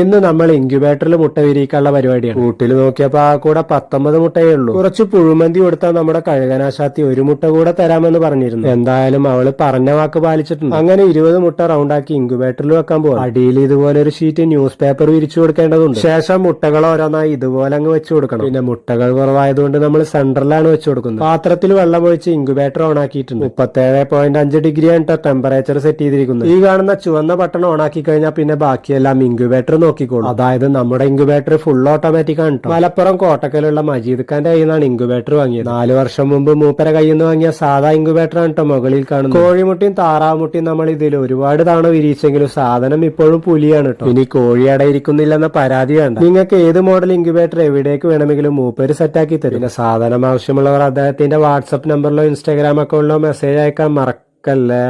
ഇന്ന് നമ്മൾ ഇൻക്യുബേറ്ററിൽ മുട്ട വിരിയിക്കാനുള്ള പരിപാടിയാണ്. കൂട്ടിൽ നോക്കിയപ്പോ ആ കൂടെ 19 മുട്ടയേ ഉള്ളൂ. കുറച്ച് പുഴുമന്തി കൊടുത്താൽ നമ്മുടെ കഴുകനാശാത്തി ഒരു മുട്ട കൂടെ തരാമെന്ന് പറഞ്ഞിരുന്നു. എന്തായാലും അവള് പറഞ്ഞ വാക്ക് പാലിച്ചിട്ടുണ്ട്. അങ്ങനെ 20 മുട്ട റൗണ്ടാക്കി ഇൻക്യുബേറ്ററിൽ വെക്കാൻ പോകും. അടിയിൽ ഇതുപോലെ ഒരു ഷീറ്റ് ന്യൂസ് പേപ്പർ വിരിച്ചു കൊടുക്കേണ്ടതുണ്ട്. ശേഷം മുട്ടകൾ ഓരോന്നായി ഇതുപോലെ അങ്ങ് വെച്ചു കൊടുക്കണം. പിന്നെ മുട്ടകൾ കുറവായതുകൊണ്ട് നമ്മൾ സെന്ററിലാണ് വെച്ചു കൊടുക്കുന്നത്. പാത്രത്തിൽ വെള്ളം ഒഴിച്ച് ഇൻക്യുബേറ്റർ ഓൺ ആക്കിയിട്ടുണ്ട്. 37.5 ഡിഗ്രിയാണ് ടെമ്പറേച്ചർ സെറ്റ് ചെയ്തിരിക്കുന്നത്. ഈ കാണുന്ന ചുവന്ന ബട്ടൺ ഓൺ ആക്കി കഴിഞ്ഞാൽ പിന്നെ ബാക്കിയെല്ലാം ഇൻക്യുബേറ്റർ നോക്കിക്കോളൂ. അതായത് നമ്മുടെ ഇൻക്യുബേറ്റർ ഫുൾ ഓട്ടോമാറ്റിക് ആണ്. മലപ്പുറം കോട്ടക്കലുള്ള മജീദ് ഖാന്റെ കയ്യിൽ നിന്നാണ് ഇൻക്യുബേറ്റർ വാങ്ങിയത്. 4 വർഷം മുമ്പ് മൂപ്പര കയ്യിൽ നിന്ന് വാങ്ങിയ സാധാ ഇൻക്യുബേറ്റർ ആണ് മുകളിൽ കാണുന്നത്. കോഴിമുട്ടിയും താറാമുട്ടിയും നമ്മൾ ഇതിൽ ഒരുപാട് തവണ വിരിയിച്ചെങ്കിലും സാധനം ഇപ്പോഴും പുലിയാണ് കേട്ടോ. ഇനി കോഴി അടയിരിക്കുന്നില്ലെന്ന പരാതി വേണ്ട. നിങ്ങൾക്ക് ഏത് മോഡൽ ഇൻക്യുബേറ്റർ എവിടേക്ക് വേണമെങ്കിലും മൂപ്പര് സെറ്റാക്കി തരും. പിന്നെ സാധനം ആവശ്യമുള്ളവർ അദ്ദേഹത്തിന്റെ വാട്സ്ആപ്പ് നമ്പറിലോ ഇൻസ്റ്റാഗ്രാം അക്കൗണ്ടിലോ മെസ്സേജ് അയക്കാൻ മറക്കല്ലേ.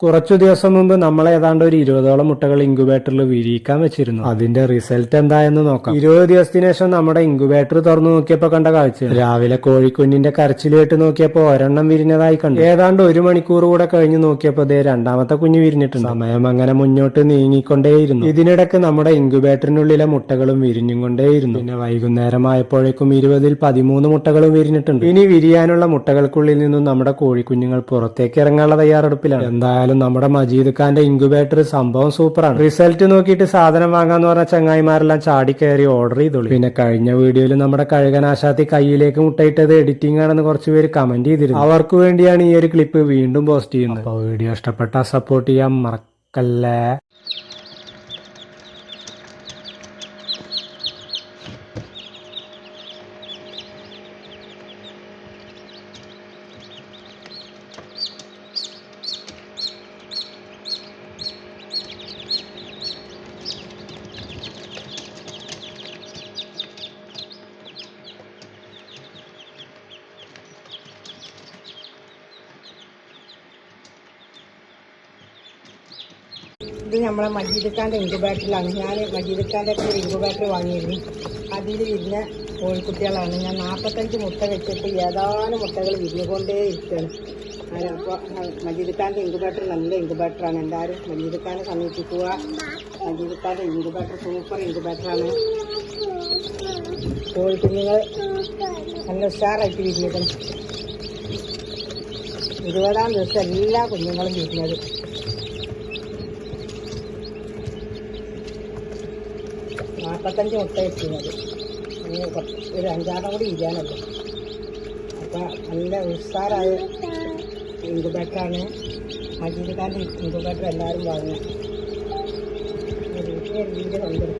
കുറച്ചു ദിവസം മുമ്പ് നമ്മൾ ഏതാണ്ട് ഒരു 20ഓളം മുട്ടകൾ ഇൻക്യുബേറ്ററിൽ വിരിയിക്കാൻ വെച്ചിരുന്നു. അതിന്റെ റിസൾട്ട് എന്തായെന്ന് നോക്കാം. 20 ദിവസത്തിന് ശേഷം നമ്മുടെ ഇൻക്യുബേറ്റർ തുറന്നു നോക്കിയപ്പോ കണ്ട കാഴ്ച, രാവിലെ കോഴിക്കുഞ്ഞിന്റെ കരച്ചിൽ കേട്ട് നോക്കിയപ്പോ ഒരെണ്ണം വിരിഞ്ഞതായി കണ്ടു. ഏതാണ്ട് 1 മണിക്കൂർ കൂടെ കഴിഞ്ഞ് നോക്കിയപ്പോ രണ്ടാമത്തെ കുഞ്ഞ് വിരിഞ്ഞിട്ടുണ്ട്. സമയം അങ്ങനെ മുന്നോട്ട് നീങ്ങിക്കൊണ്ടേയിരുന്നു. ഇതിനിടയ്ക്ക് നമ്മുടെ ഇൻക്യുബേറ്ററിനുള്ളിലെ മുട്ടകളും വിരിഞ്ഞും കൊണ്ടേയിരുന്നു. പിന്നെ വൈകുന്നേരമായപ്പോഴേക്കും 20ൽ 13 മുട്ടകളും വിരിഞ്ഞിട്ടുണ്ട്. ഇനി വിരിയാനുള്ള മുട്ടകൾക്കുള്ളിൽ നിന്നും നമ്മുടെ കോഴിക്കുഞ്ഞുങ്ങൾ പുറത്തേക്ക് ഇറങ്ങാനുള്ള തയ്യാറെടുപ്പിലാണ്. എന്തായാലും നമ്മുടെ മജീദ് ഖാന്റെ ഇൻക്യുബേറ്റർ സംഭവം സൂപ്പറാണ്. റിസൾട്ട് നോക്കിയിട്ട് സാധനം വാങ്ങാന്ന് പറഞ്ഞ ചങ്ങായിമാരെല്ലാം ചാടി കയറി ഓർഡർ ചെയ്തോളൂ. പിന്നെ കഴിഞ്ഞ വീഡിയോയിൽ നമ്മുടെ കഴുകനാശാത്തി കയ്യിലേക്ക് മുട്ടയിട്ടത് എഡിറ്റിംഗ് ആണെന്ന് കുറച്ച് പേര് കമന്റ് ചെയ്തിരുന്നു. അവർക്ക് വേണ്ടിയാണ് ഈ ഒരു ക്ലിപ്പ് വീണ്ടും പോസ്റ്റ് ചെയ്യുന്നത്. അപ്പൊ വീഡിയോ ഇഷ്ടപ്പെട്ടാൽ സപ്പോർട്ട് ചെയ്യാൻ മറക്കല്ലേ. ഇത് നമ്മളെ മജീദ് ഖാന്റെ ഇൻക്യുബേറ്ററിലാണ്. ഞാൻ മജീദ് ഖാന്റെ ഒരു ഇൻക്യുബേറ്റർ വാങ്ങിയിരുന്നു. അതിൽ വിരിഞ്ഞ കോഴിക്കുട്ടികളാണ്. ഞാൻ 45 മുട്ട വെച്ചിട്ട് ഏതാനും മുട്ടകൾ വിരിഞ്ഞുകൊണ്ടേ ഇരിക്കുകയാണ്. അപ്പോൾ മജീദ് ഖാന്റെ ഇൻക്യുബേറ്റർ നല്ല ഇൻക്യുബേറ്ററാണ്. എല്ലാവരും മജീദ് ഖാനെ സമീപിക്കുക. മജീദ് ഖാന്റെ ഇൻക്യുബേറ്റർ സൂപ്പർ ഇൻക്യുബേറ്ററാണ്. കോഴിക്കുഞ്ഞുങ്ങൾ നല്ല ഉഷാറായിട്ട് വിരിഞ്ഞിരിക്കണം. 20ആം ദിവസം എല്ലാ കുഞ്ഞുങ്ങളും വിരിഞ്ഞത്. 45 മുട്ട വെച്ചിരുന്നത്. ഒരു 5-6 കൂടി ഇരിക്കാനല്ലോ. അപ്പം നല്ല ഉഷാറായ ഇൻക്യുബേറ്ററാണ്. മജീദ് ഖാന്റെ ഇൻക്യുബേറ്റർ എല്ലാവരും വാങ്ങുക. വീഡിയോ കണ്ടു.